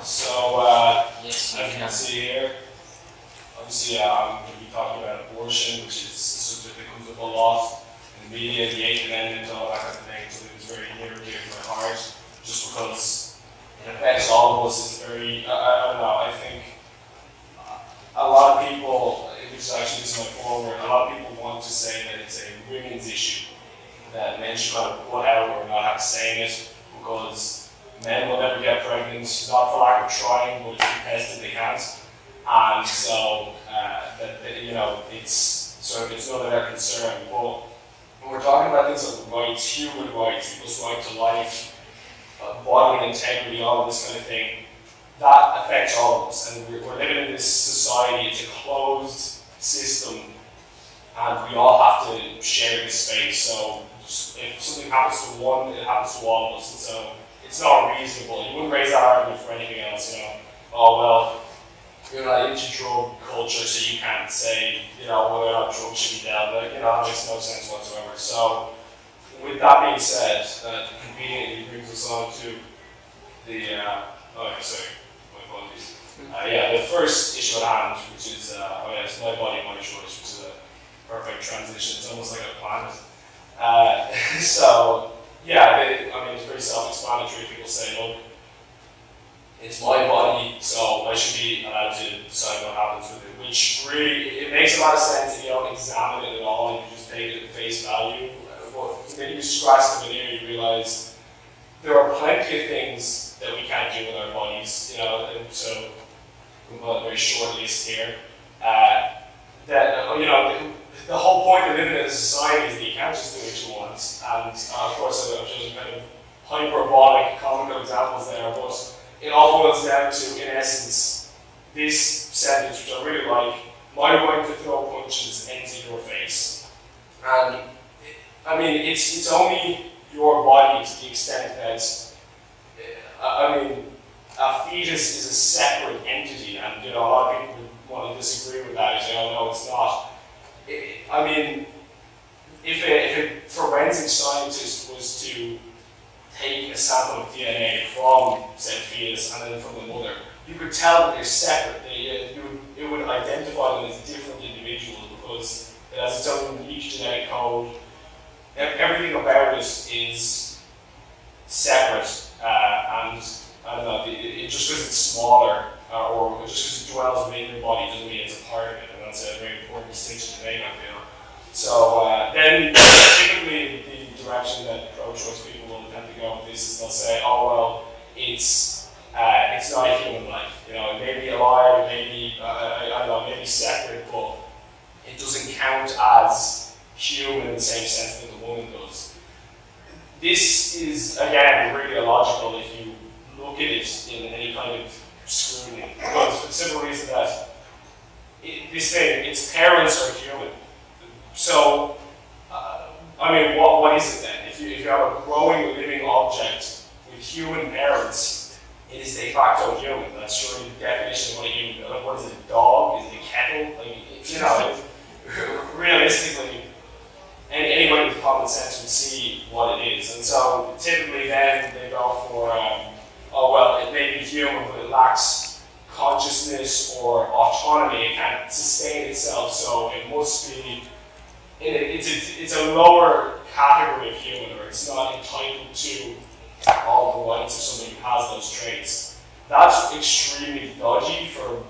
So, Yes, as you can see here, obviously I'm going to be talking about abortion, which is a subject that comes up a lot in the media, the Eighth Amendment, all that kind of thing. So it's very near and dear to my heart, just because it affects all of us. It's very, I don't know, I think a lot of people, which is actually this is my forward, a lot of people want to say that it's a women's issue, that men should kind of put out or not have to say in it, because men will never get pregnant, not for lack of trying, but it's because they can't. And so, it's none of their concern. But when we're talking about things like rights, human rights, people's right to life, bodily integrity, all of this kind of thing, that affects all of us. And we're living in this society, it's a closed system, and we all have to share this space. So if something happens to one, it happens to all of us. And so it's not reasonable. You wouldn't raise that argument for anything else, oh well, you're not into drug culture, so you can't say, whether or not drugs should be dealt with. That makes no sense whatsoever. So, with that being said, that conveniently brings us on to the, my apologies. The first issue at hand, which is, it's my body, my choice, which is a perfect transition. It's almost like a planet. It's pretty self-explanatory. People say, look, it's my body, so I should be allowed to decide what happens with it, which really, it makes a lot of sense if you don't examine it at all and you just take it at face value. But then you scratch the veneer, you realize there are plenty of things that we can't do with our bodies, and so we'll put a very short list here. The whole point of living in a society is that you can't just do what you want. And of course, I've chosen kind of hyperbolic, comical examples there, but it all boils down to, in essence, this sentence, which I really like: my right to throw punches ends in your face. And it's only your body to the extent that, a fetus is a separate entity, and a lot of people want to disagree with that. No, it's not. If a forensic scientist was to take a sample of DNA from said fetus and then from the mother, you could tell that they're separate. It would identify them as different individuals because it has its own unique genetic code. Everything about it is separate, and I don't know, just because it's smaller or just because it dwells within your body doesn't mean it's a part of it, and that's a very important distinction to make, I feel. So then typically the direction that pro-choice people will tend to go with this is they'll say, oh well, it's not a human life. It may be alive, it may be maybe separate, but it doesn't count as human in the same sense that the woman does. This is again really illogical if you look at it in any kind of scrutiny, because for the simple reason that its parents are human. So, what is it then? If you have a growing living object with human parents, it is de facto human. That's surely the definition of what a human. What is it? A dog? Is it a kettle? Realistically, anybody with common sense would see what it is. And so, typically, then they go for, it may be human, but it lacks consciousness or autonomy. It can't sustain itself, so it must be. It's a lower category of human, or it's not entitled to all the rights of somebody who has those traits. That's extremely dodgy for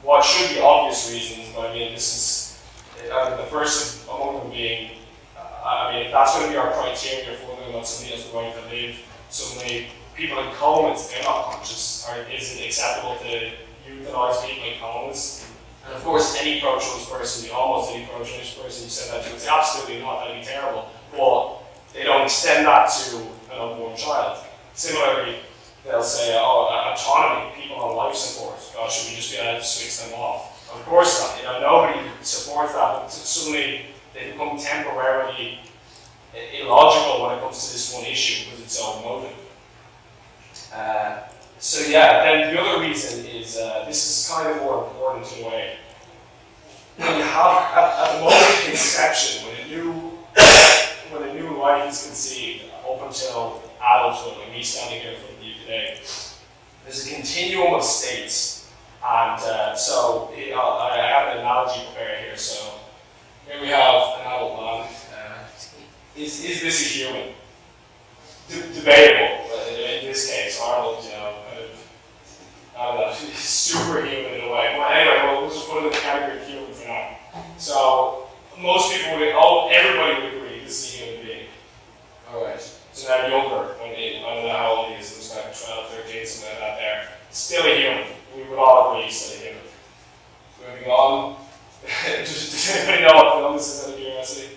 what should be obvious reasons, but this is the first among them being, if that's going to be our criteria for whether or not somebody has the right to live, suddenly people in comas, they're not conscious, or is it acceptable to euthanize people in comas? And of course, any pro-choice person, almost any pro-choice person who said that to would say, absolutely not, that'd be terrible. But they don't extend that to an unborn child. Similarly, they'll say, autonomy, people on life support, should we just be able to switch them off? Of course not. Nobody supports that, but suddenly they become temporarily illogical when it comes to this one issue because it's so emotive. Then the other reason is, this is kind of more important in a way. When you have, at the moment of conception, when a new life is conceived, up until adulthood, like me standing here in front of you today, there's a continuum of states, and so I have an analogy prepared here. So here we have an adult man. Is this a human? Debatable. In this case, Arnold, kind of, I don't know, superhuman in a way. Well, anyway, we'll just put it in the category of human for now. So most people would, everybody would agree this is a human being. All right. So now younger, I don't know how old he is. It was like 12, 13, something like that. There, still a human. We would all agree he's still a human. Moving on. Does anybody know what film this is out of curiosity?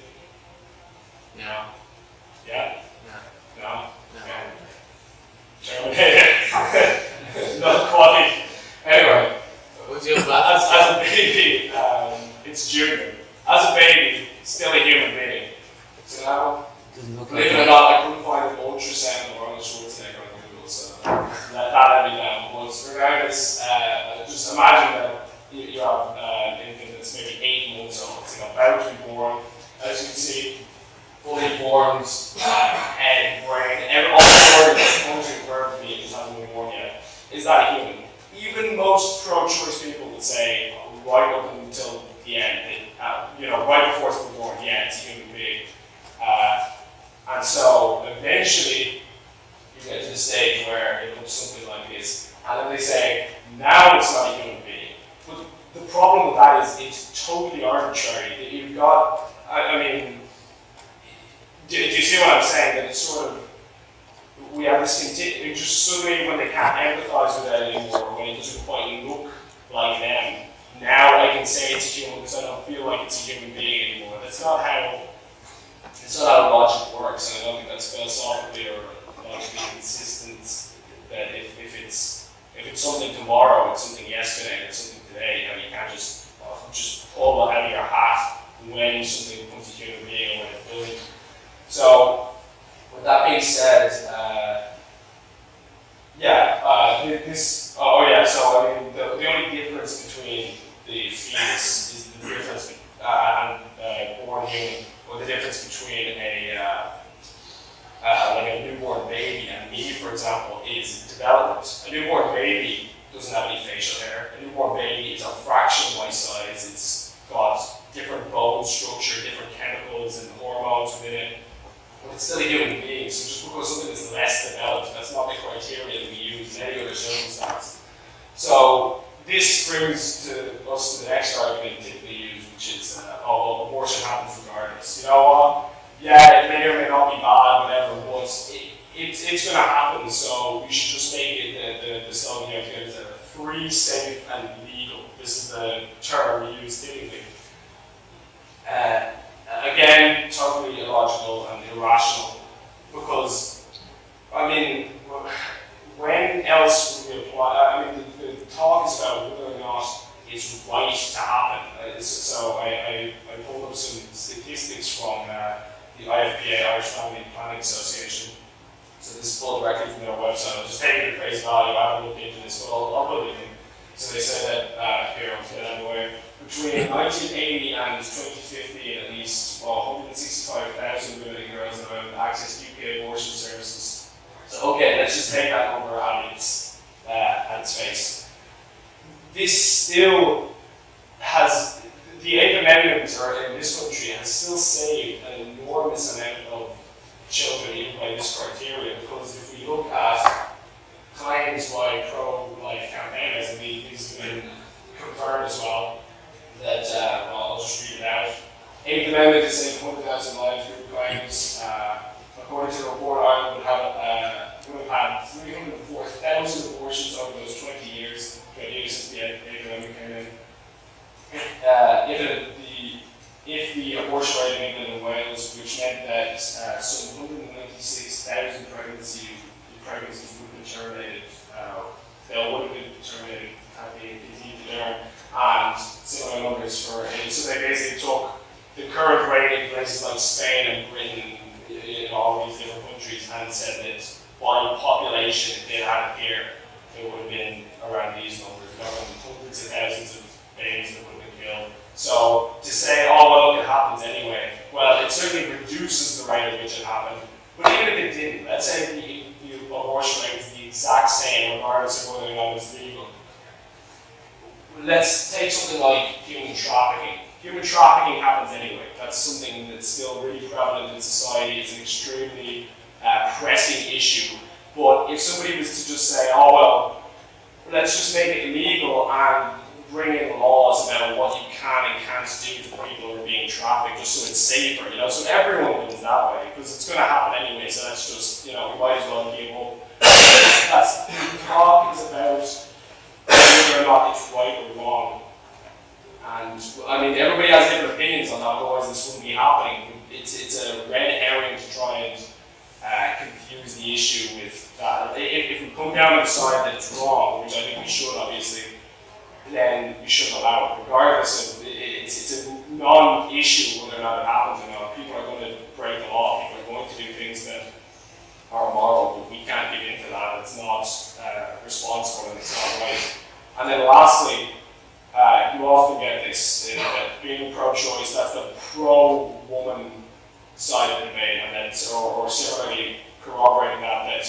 No. Yeah? No. No? No. Terminator. Not quite. Anyway. What's your As a baby, it's Junior. As a baby, still a human being. So now, believe it or not, I couldn't find an ultrasound of Arnold Schwarzenegger on Google, so that let me down. But regardless, just imagine that you have an infant that's maybe 8 months old, it's about to be born. As you can see, fully formed head, brain, all the organs functioning perfectly, it just hasn't been born yet. Is that a human? Even most pro-choice people would say, right up until the end, right before it's been born, yeah, it's a human being. And so eventually, you get to the stage where it looks something like this, and then they say, now it's not a human being. But the problem with that is it's totally arbitrary. You've got, do you see what I'm saying? That it's sort of, we have this just suddenly when they can't empathize with it anymore, when it doesn't quite look like them, now I can say it's a human because I don't feel like it's a human being anymore. That's not how logic works, and I don't think that's philosophically or logically consistent. That if it's something tomorrow, it's something yesterday, and it's something today, you can't just pull it out of your hat when something becomes a human being or when it doesn't. So, with that being said, the only difference between the fetus is the difference and born human, or the difference between like a newborn baby and me, for example, is development. A newborn baby doesn't have any facial hair. A newborn baby is a fraction of my size. It's got different bone structure, different chemicals and hormones within it. But it's still a human being, so just because something is less developed, that's not the criteria that we use in any other circumstance. So this brings us to the next argument typically used, which is, abortion happens regardless. You know what? Yeah, it may or may not be bad, whatever, but it's going to happen, so we should just make it the slogan you have to get is free, safe, and legal. This is the term we use typically. Again, totally illogical and irrational, because, when else would we apply? The talk is about whether or not it's right to happen. So I pulled up some statistics from the IFPA, Irish Family Planning Association. So this is pulled directly from their website. I'll just take it at face value. I haven't looked into this, but I'll put it in. So they said that, here, I'll put it anyway. Between 1980 and 2050, at least, 165,000 women and girls have access to UK abortion services. So, okay, let's just take that number at its face. This still has, the 8th Amendment, or in this country, has still saved an enormous amount of children, even by this criteria, because if we look at claims by pro-life campaigners, and these have been confirmed as well, that, I'll just read it out. 8th Amendment is saying 100,000 lives group claims. According to the report, Ireland would have had 304,000 abortions over those 20 years since the 8th Amendment came in. If the abortion rate in England and Wales, which meant that some 196,000 pregnancies would have been terminated, they would have been terminated, had they continued to learn, and similar numbers for AIDS. So they basically took the current rate in places like Spain and Britain, all these different countries, and said that by population, if they had it here, it would have been around these numbers, around hundreds of thousands of babies that would have been killed. So to say, it happens anyway, well, it certainly reduces the rate at which it happened. But even if it didn't, let's say the abortion rate is the exact same regardless of whether or not it's legal. Let's take something like human trafficking. Human trafficking happens anyway. That's something that's still really prevalent in society. It's an extremely pressing issue. But if somebody was to just say, oh well, let's just make it illegal and bring in laws about what you can and can't do to the people who are being trafficked, just so it's safer, so everyone wins that way, because it's going to happen anyway, so that's just, we might as well give up. That's, the talk is about whether or not it's right or wrong. And, everybody has different opinions on that, otherwise this wouldn't be happening. It's a red herring to try and confuse the issue with that. If we come down and decide that it's wrong, which I think we should, obviously, then we shouldn't allow it, regardless of, it's a non-issue whether or not it happens or not. People are going to break the law, people are going to do things that are immoral, but we can't give into that. It's not responsible and it's not right. And then lastly, you often get this, that being pro-choice, that's the pro-woman side of the debate, and that's, or similarly corroborating that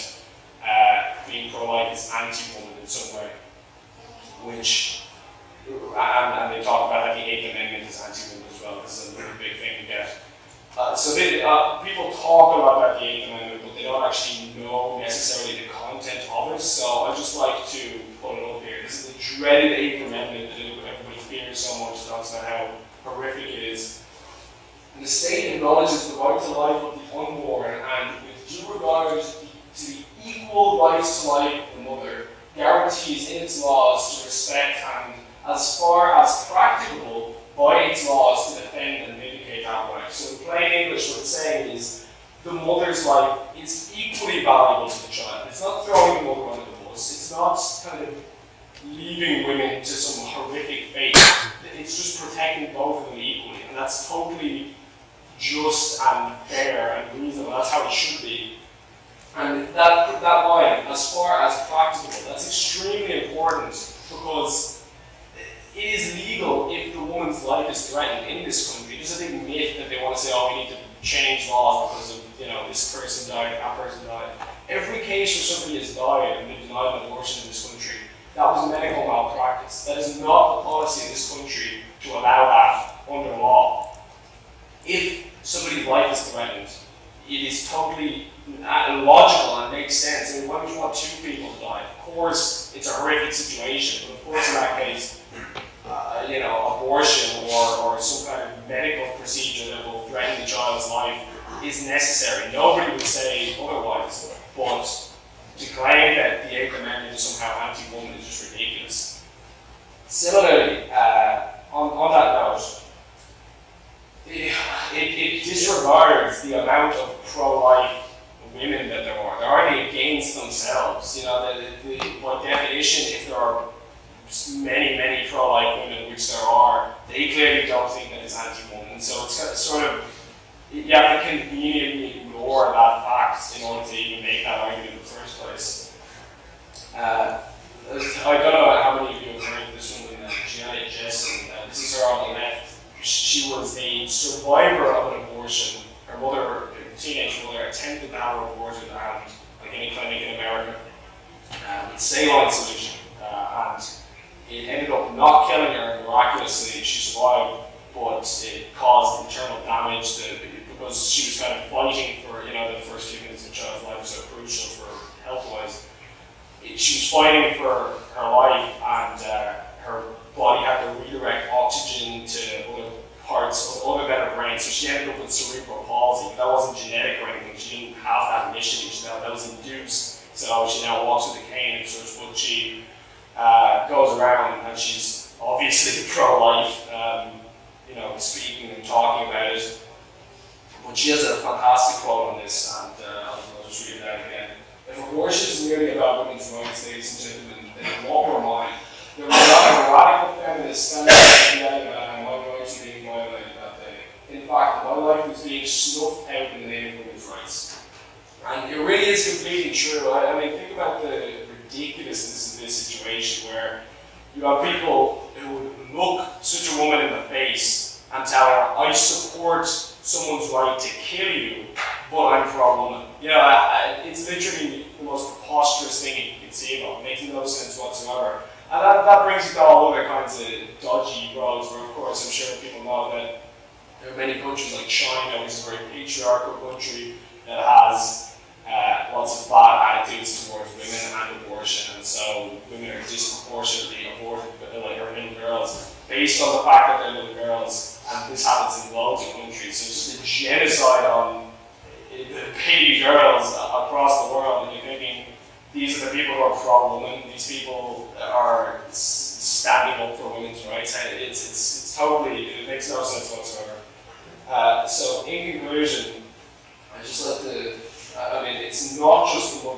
being pro-life is anti-woman in some way, which, and they talk about how the Eighth Amendment is anti-woman as well. This is a really big thing to get. People talk a lot about the Eighth Amendment, but they don't actually know necessarily the content of it. So I just like to put it up here. This is the dreaded Eighth Amendment that everybody fears so much. Talks about how horrific it is. And the state acknowledges the right to life of the unborn, and with due regard to the equal rights to life of the mother, guarantees in its laws to respect and, as far as practicable, by its laws to defend and vindicate that right. So in plain English, what it's saying is the mother's life is equally valuable to the child. It's not throwing the mother under the bus. It's not kind of leaving women to some horrific fate. It's just protecting both of them equally, and that's totally just and fair and reasonable. That's how it should be. And that line, as far as practicable, that's extremely important, because it is legal if the woman's life is threatened in this country. There's a big myth that they want to say, oh, we need to change laws because of, this person died, that person died. Every case where somebody has died and been denied an abortion in this country, that was medical malpractice. That is not the policy in this country to allow that under law. If somebody's life is threatened, it is totally logical and makes sense. Why would you want two people to die? Of course, it's a horrific situation, but of course in that case, abortion or some kind of medical procedure that will threaten the child's life is necessary. Nobody would say otherwise, but to claim that the Eighth Amendment is somehow anti-woman is just ridiculous. Similarly, on that note, it disregards the amount of pro-life women that there are. They're already against themselves. By definition, if there are many pro-life women, which there are, they clearly don't think that it's anti-woman. So it's sort of, you have to conveniently ignore that fact in order to even make that argument in the first place. I don't know how many of you have heard of this woman, Janet Jessen. This is her on the left. She was a survivor of an abortion. Her mother, her teenage mother, attempted to have her aborted, and like any clinic in America, with saline solution, and it ended up not killing her miraculously. She survived, but it caused internal damage because she was kind of fighting for, the first few minutes of the child's life was so crucial for health-wise. She was fighting for her life, and her body had to redirect oxygen to other parts other than her brain, so she ended up with cerebral palsy. That wasn't genetic or anything. She didn't have that initially. That was induced. So she now walks with a cane and such, but she goes around and she's obviously pro-life, speaking and talking about it. But she has a fantastic quote on this, and I'll just read it out again. If abortion is merely about women's rights, ladies and gentlemen, then in walk or mine, there was not a radical feminist standing up about how my rights are being violated that day. In fact, my life was being snuffed out in the name of women's rights. And it really is completely true. Think about the ridiculousness of this situation where you have people who would look such a woman in the face and tell her, I support someone's right to kill you, but I'm pro-woman. It's literally the most preposterous thing you can conceive of, making no sense whatsoever. And that brings you to all other kinds of dodgy roads, where of course I'm sure people know that there are many countries like China, which is a very patriarchal country, that has lots of bad attitudes towards women and abortion, and so women are disproportionately aborted, like our little girls, based on the fact that they're little girls, and this happens in loads of countries. So it's just a genocide on baby girls across the world, and you're thinking, these are the people who are pro-woman, these people are standing up for women's rights, and it's totally, it makes no sense whatsoever. So in conclusion, I just like to, I mean, it's not just the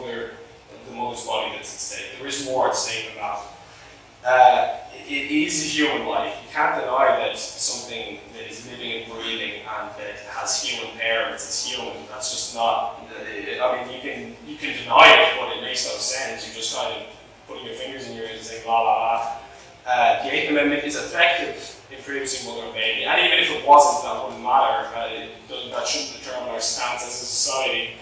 mother's body that's at stake. There is more at stake than that. It is a human life. You can't deny that something that is living and breathing and that has human parents is human. That's just not, I mean, you can deny it, but it makes no sense. You're just kind of putting your fingers in your ears and saying, la la la. The Eighth Amendment is effective in producing mother and baby, and even if it wasn't, that wouldn't matter. That shouldn't determine our stance as a society.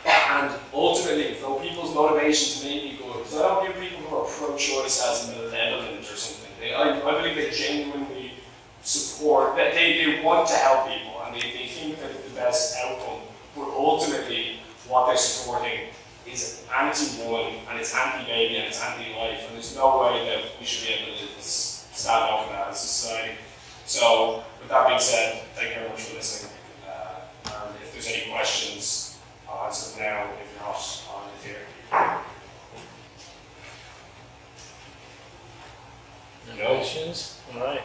And ultimately, though people's motivations may be good, because I don't view people who are pro-choice as malevolent or something. I believe they genuinely support, that they want to help people, and they think that it's the best outcome. But ultimately, what they're supporting is anti-woman, and it's anti-baby, and it's anti-life, and there's no way that we should be able to stand up for that as a society. So, with that being said, thank you very much for listening. And if there's any questions, I'll answer them now. If not, I'll end here. No questions? All right.